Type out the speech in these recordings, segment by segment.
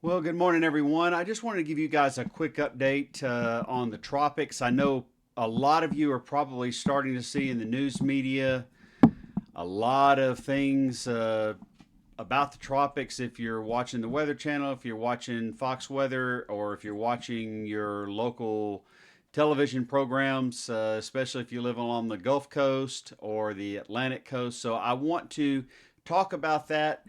Well, good morning, everyone. I just wanted to give you guys a quick update on the tropics. I know a lot of you are probably starting to see in the news media a lot of things about the tropics. If you're watching the Weather Channel, if you're watching Fox Weather, or if you're watching your local television programs, especially if you live along the Gulf Coast or the Atlantic coast. So I want to talk about that.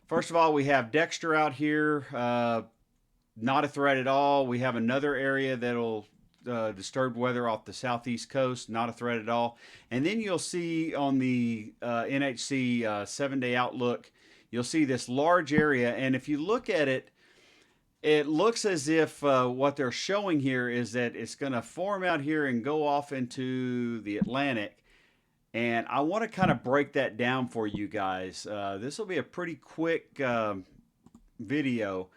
First of all, we have Dexter out here. Not a threat at all. We have another area that'll disturb weather off the southeast coast. Not a threat at all. And then you'll see on the NHC 7 day outlook, you'll see this large area. And if you look at it, it looks as if what they're showing here is that it's going to form out here and go off into the Atlantic. And I want to kind of break that down for you guys. This will be a pretty quick video.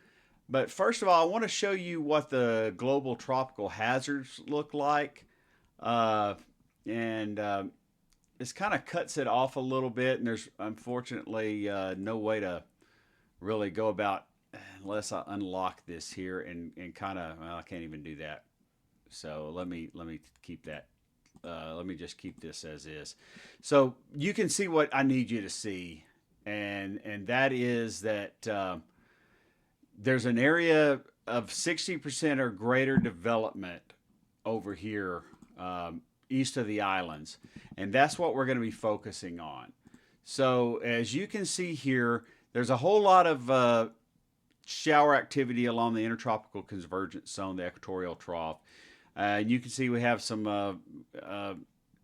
But first of all, I want to show you what the global tropical hazards look like. Uh, and This kind of cuts it off a little bit. And there's unfortunately no way to really go about unless I unlock this here and kind of, well, I can't even do that. So let me keep that. Let me just keep this as is. So you can see what I need you to see. And that is that there's an area of 60% or greater development over here east of the islands. And that's what we're going to be focusing on. So, as you can see here, there's a whole lot of shower activity along the intertropical convergence zone, the equatorial trough. You can see we have some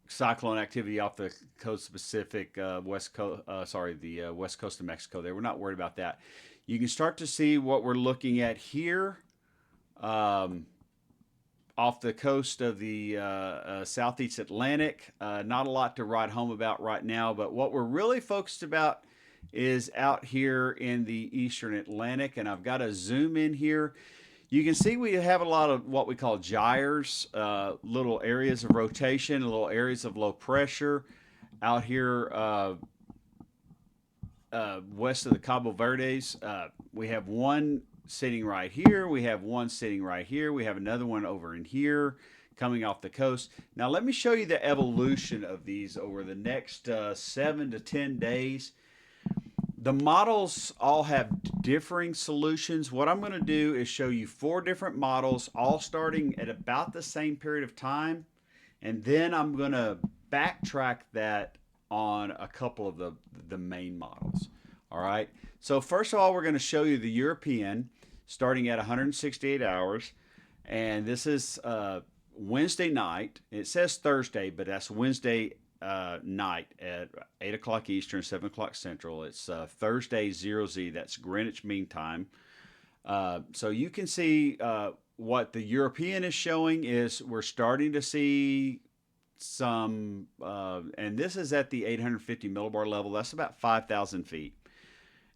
cyclone activity off the coast Pacific, west coast. The west coast of Mexico. There, we're not worried about that. You can start to see what we're looking at here, off the coast of the southeast Atlantic. Not a lot to write home about right now, but what we're really focused about is out here in the eastern Atlantic. And I've got to zoom in here. You can see we have a lot of what we call gyres, little areas of rotation, little areas of low pressure out here west of the Cabo Verdes. We have one sitting right here. We have one sitting right here. We have another one over in here coming off the coast. Now, let me show you the evolution of these over the next 7 to 10 days. The models all have differing solutions. What I'm going to do is show you 4 different models, all starting at about the same period of time. And then I'm going to backtrack that on a couple of the main models. All right. So, first of all, we're going to show you the European starting at 168 hours. And this is Wednesday night. It says Thursday, but that's Wednesday night at 8 o'clock Eastern, 7 o'clock Central. It's Thursday 0Z. That's Greenwich Mean Time. So you can see what the European is showing is we're starting to see some, and this is at the 850 millibar level. That's about 5,000 feet.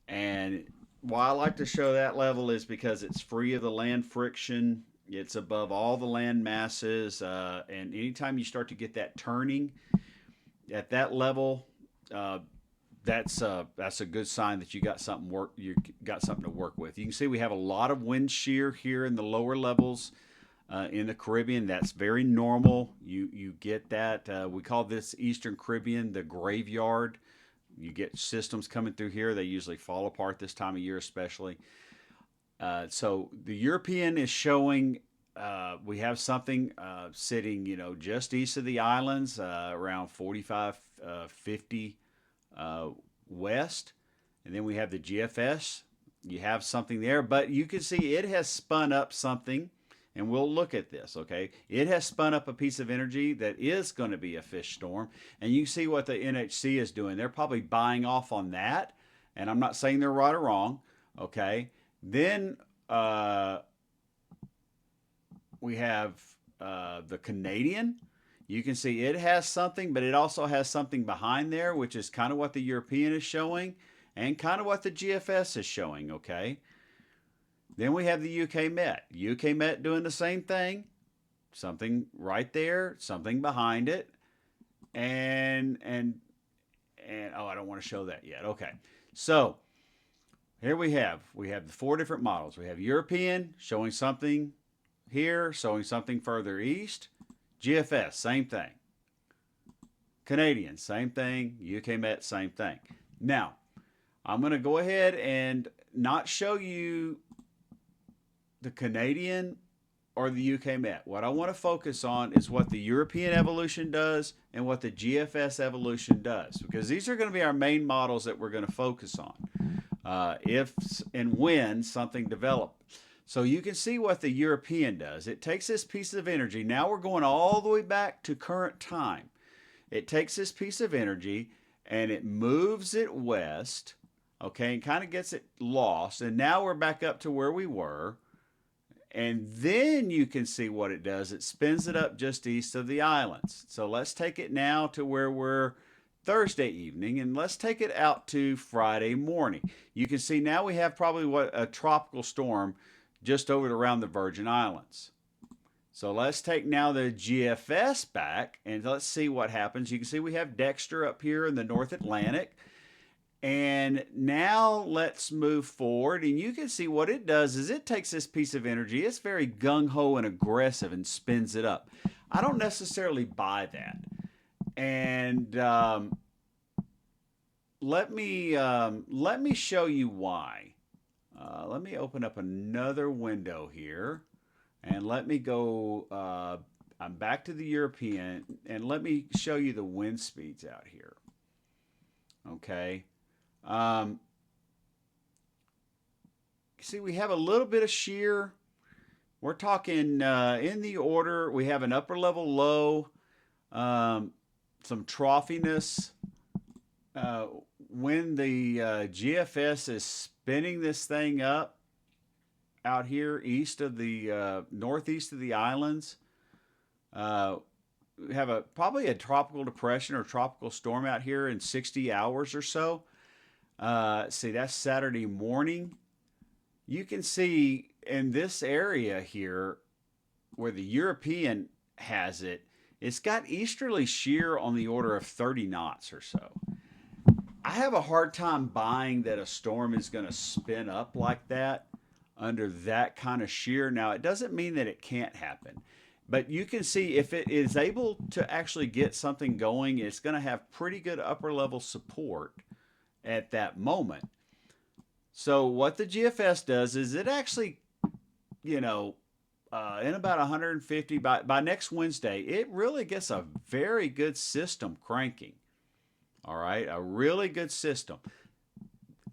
And why I like to show that level is because it's free of the land friction. It's above all the land masses. And anytime you start to get that turning at that level, uh, that's a good sign that you got something to work with. You can see we have a lot of wind shear here in the lower levels in the Caribbean. That's very normal. You get that. We call this Eastern Caribbean the graveyard. You get systems coming through here. They usually fall apart this time of year, especially. So the European is showing we have something sitting, just east of the islands, around 45, 50 west. And then we have the GFS. You have something there, but you can see it has spun up something, and we'll look at this, okay? It has spun up a piece of energy that is going to be a fish storm, and you see what the NHC is doing. They're probably buying off on that, and I'm not saying they're right or wrong, okay? Then we have the Canadian. You can see it has something, but it also has something behind there, which is kind of what the European is showing and kind of what the GFS is showing, okay? Then we have the UK Met. UK Met doing the same thing. Something right there, something behind it. And oh, I don't want to show that yet. Okay. So here we have the four different models. We have European showing something here, showing something further east. GFS, same thing. Canadian, same thing. UK Met, same thing. Now, I'm going to go ahead and not show you the Canadian or the UK Met. What I want to focus on is what the European evolution does and what the GFS evolution does, because these are going to be our main models that we're going to focus on if and when something develops. So you can see what the European does. It takes this piece of energy. Now we're going all the way back to current time. It takes this piece of energy and it moves it west, okay, and kind of gets it lost. And now we're back up to where we were. And then you can see what it does. It spins it up just east of the islands. So let's take it now to where we're Thursday evening, and let's take it out to Friday morning. You can see now we have probably what a tropical storm just over around the Virgin Islands. So let's take now the GFS back and let's see what happens. You can see we have Dexter up here in the North Atlantic. And now let's move forward, and you can see what it does is it takes this piece of energy. It's very gung-ho and aggressive and spins it up. I don't necessarily buy that. And let me show you why. Let me open up another window here, and let me go. I'm back to the European, and let me show you the wind speeds out here. Okay. See, we have a little bit of shear. We're talking in the order. We have an upper level low, some troughiness. When the GFS is spinning this thing up out here east of the northeast of the islands, we have probably a tropical depression or tropical storm out here in 60 hours or so. See, that's Saturday morning. You can see in this area here where the European has it, it's got easterly shear on the order of 30 knots or so. I have a hard time buying that a storm is going to spin up like that under that kind of shear. Now, it doesn't mean that it can't happen, but you can see if it is able to actually get something going, it's going to have pretty good upper level support at that moment. So what the GFS does is it actually, in about 150, by next Wednesday, it really gets a very good system cranking. All right, a really good system.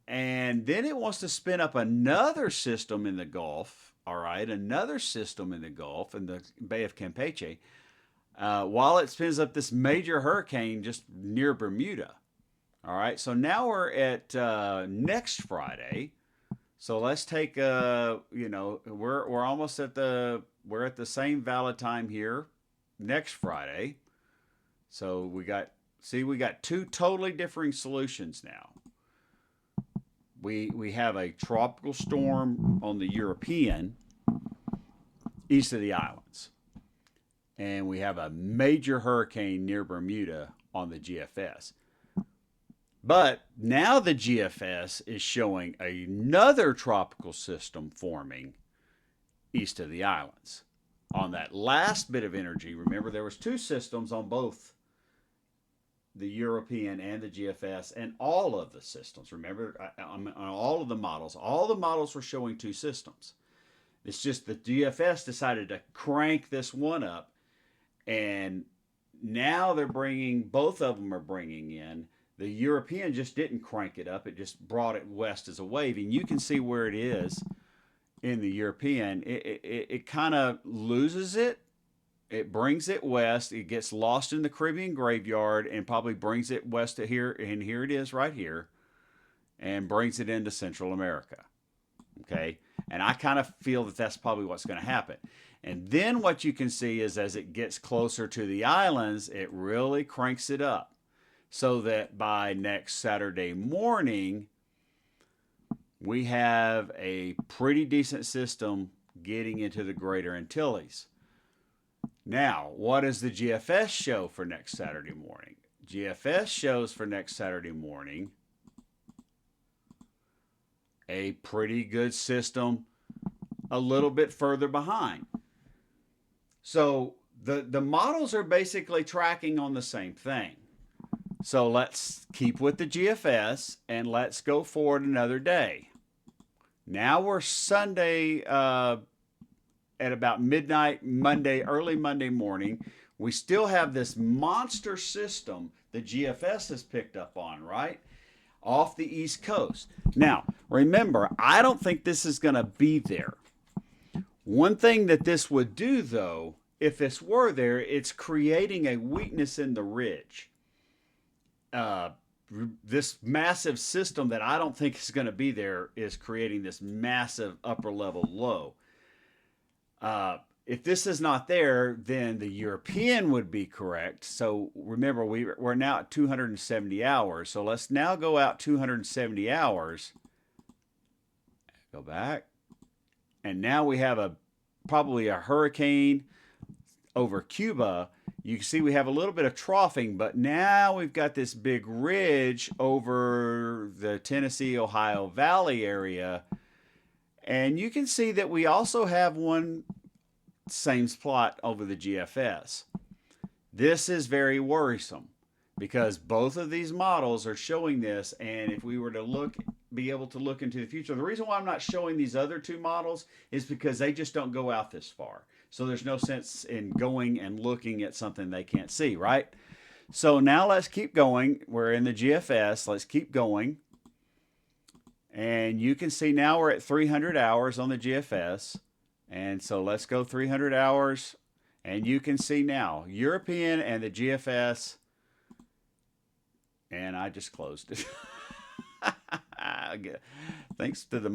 And then it wants to spin up another system in the Gulf, all right, another system in the Gulf, in the Bay of Campeche, while it spins up this major hurricane just near Bermuda. All right, so now we're at next Friday. So let's take we're almost at we're at the same valid time here next Friday. So we got two totally differing solutions now. We have a tropical storm on the European east of the islands, and we have a major hurricane near Bermuda on the GFS. But now the GFS is showing another tropical system forming east of the islands. On that last bit of energy, remember there was two systems on both the European and the GFS and all of the systems. Remember, on all of the models were showing two systems. It's just the GFS decided to crank this one up, and now both of them are bringing in. The European just didn't crank it up. It just brought it west as a wave. And you can see where it is in the European. It kind of loses it. It brings it west. It gets lost in the Caribbean graveyard and probably brings it west to here. And here it is right here. And brings it into Central America. Okay? And I kind of feel that that's probably what's going to happen. And then what you can see is as it gets closer to the islands, it really cranks it up. So that by next Saturday morning, we have a pretty decent system getting into the Greater Antilles. Now, what does the GFS show for next Saturday morning? GFS shows for next Saturday morning a pretty good system a little bit further behind. So the models are basically tracking on the same thing. So let's keep with the GFS and let's go forward another day. Now we're Sunday at about midnight, Monday, early Monday morning. We still have this monster system the GFS has picked up on, right? Off the East Coast. Now, remember, I don't think this is going to be there. One thing that this would do, though, if this were there, it's creating a weakness in the ridge. This massive system that I don't think is going to be there is creating this massive upper level low. If this is not there, then the European would be correct. So remember, we're now at 270 hours. So let's now go out 270 hours. Go back. And now we have probably a hurricane over Cuba. You can see we have a little bit of troughing, but now we've got this big ridge over the Tennessee, Ohio Valley area. And you can see that we also have one same plot over the GFS. This is very worrisome because both of these models are showing this, and if we were to be able to look into the future, the reason why I'm not showing these other two models is because they just don't go out this far. So there's no sense in going and looking at something they can't see, right? So now let's keep going. We're in the GFS. Let's keep going. And you can see now we're at 300 hours on the GFS. And so let's go 300 hours. And you can see now, European and the GFS. And I just closed it. Thanks to the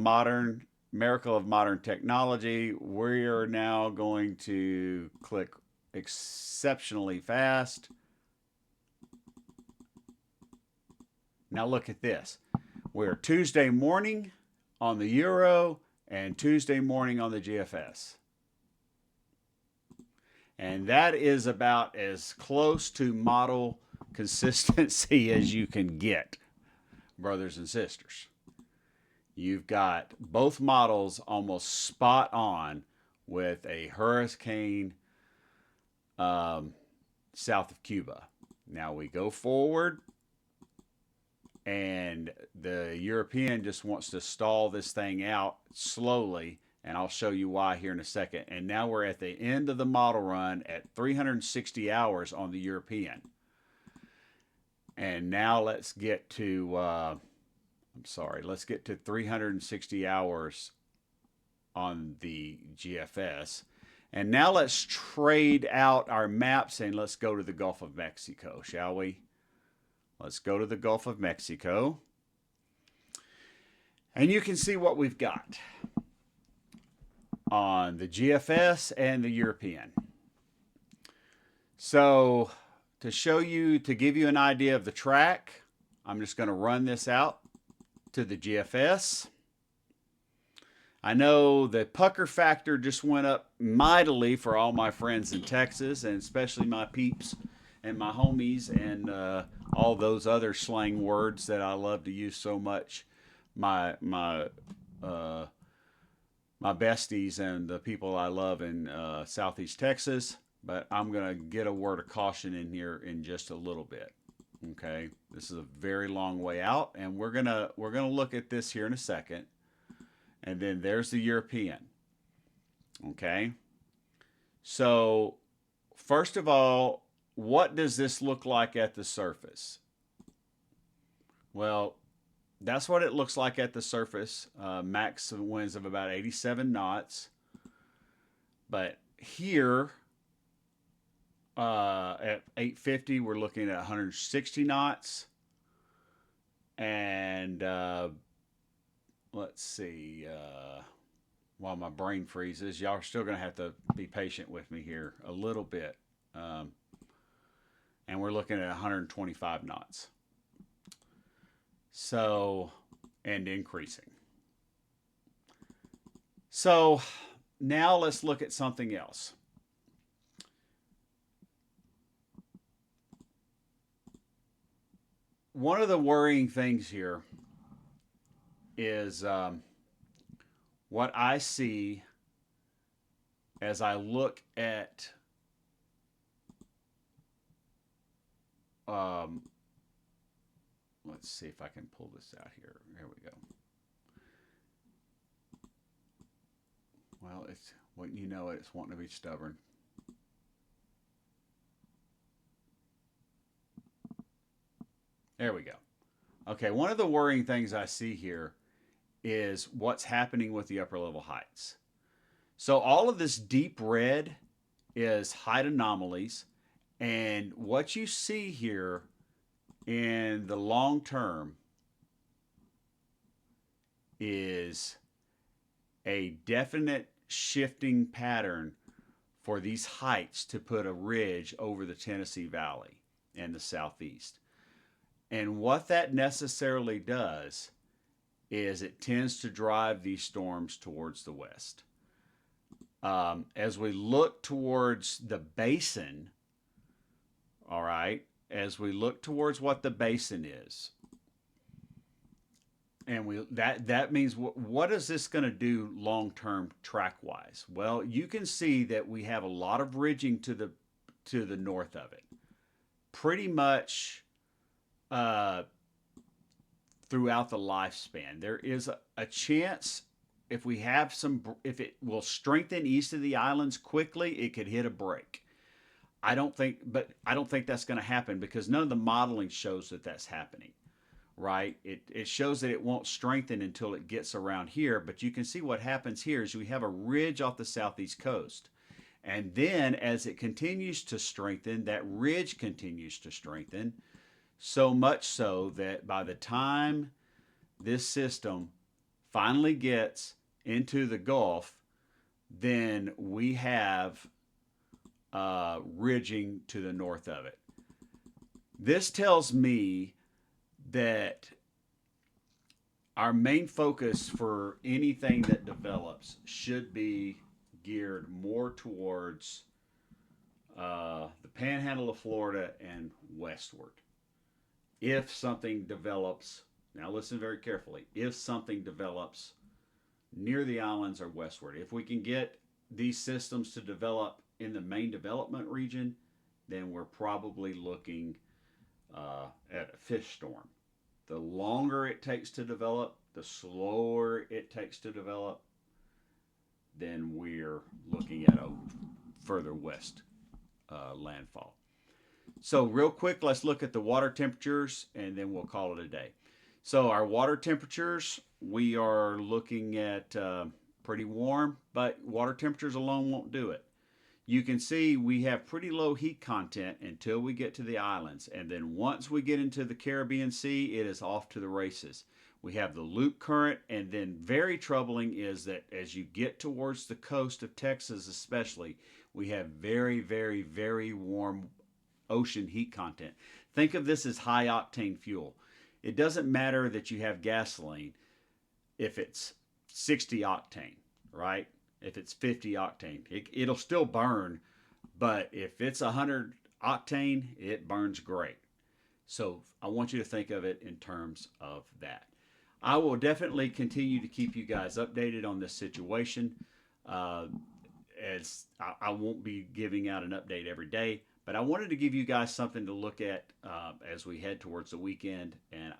miracle of modern technology, we are now going to click exceptionally fast. Now look at this. We're Tuesday morning on the Euro and Tuesday morning on the GFS. And that is about as close to model consistency as you can get, brothers and sisters. You've got both models almost spot on with a hurricane south of Cuba. Now we go forward, and the European just wants to stall this thing out slowly, and I'll show you why here in a second. And now we're at the end of the model run at 360 hours on the European. And now let's get to, let's get to 360 hours on the GFS. And now let's trade out our maps and let's go to the Gulf of Mexico, shall we? Let's go to the Gulf of Mexico. And you can see what we've got on the GFS and the European. So to give you an idea of the track, I'm just going to run this out to the GFS. I know the pucker factor just went up mightily for all my friends in Texas, and especially my peeps and my homies and all those other slang words that I love to use so much. My besties and the people I love in Southeast Texas. But I'm going to get a word of caution in here in just a little bit. Okay, this is a very long way out, and we're gonna look at this here in a second. And then there's the European. Okay, so first of all, what does this look like at the surface? Well, that's what it looks like at the surface. Max winds of about 87 knots. But here, at 850, we're looking at 160 knots. And let's see, while my brain freezes, y'all are still going to have to be patient with me here a little bit. And we're looking at 125 knots. So, and increasing. So now let's look at something else. One of the worrying things here is what I see as I look at um, let's see if I can pull this out here. Here we go. Well, it's when you know it, it's wanting to be stubborn. There we go. Okay, one of the worrying things I see here is what's happening with the upper level heights. So all of this deep red is height anomalies, and what you see here in the long term is a definite shifting pattern for these heights to put a ridge over the Tennessee Valley and the southeast. And what that necessarily does is it tends to drive these storms towards the west. As we look towards the basin, all right, as we look towards what the basin is, and that means what is this going to do long term track wise? Well, you can see that we have a lot of ridging to the north of it, pretty much uh, throughout the lifespan. There is a chance if we have if it will strengthen east of the islands quickly, it could hit a break. I don't think that's going to happen because none of the modeling shows that that's happening. Right? It shows that it won't strengthen until it gets around here. But you can see what happens here is we have a ridge off the southeast coast. And then as it continues to strengthen, that ridge continues to strengthen. So much so that by the time this system finally gets into the Gulf, then we have ridging to the north of it. This tells me that our main focus for anything that develops should be geared more towards the panhandle of Florida and westward. If something develops, now listen very carefully, if something develops near the islands or westward, if we can get these systems to develop in the main development region, then we're probably looking at a fish storm. The longer it takes to develop, the slower it takes to develop, then we're looking at a further west landfall. So, real quick, let's look at the water temperatures and then we'll call it a day. So, our water temperatures, we are looking at pretty warm, but water temperatures alone won't do it. You can see we have pretty low heat content until we get to the islands. And then once we get into the Caribbean Sea, it is off to the races. We have the loop current, and then very troubling is that as you get towards the coast of Texas especially, we have very, very, very warm ocean heat content. Think of this as high octane fuel. It doesn't matter that you have gasoline if it's 60 octane, right? If it's 50 octane, it'll still burn, but if it's 100 octane, it burns great. So I want you to think of it in terms of that. I will definitely continue to keep you guys updated on this situation. As I won't be giving out an update every day, but I wanted to give you guys something to look at as we head towards the weekend. And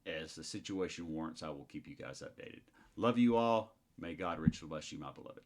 as the situation warrants, I will keep you guys updated. Love you all. May God richly bless you, my beloved.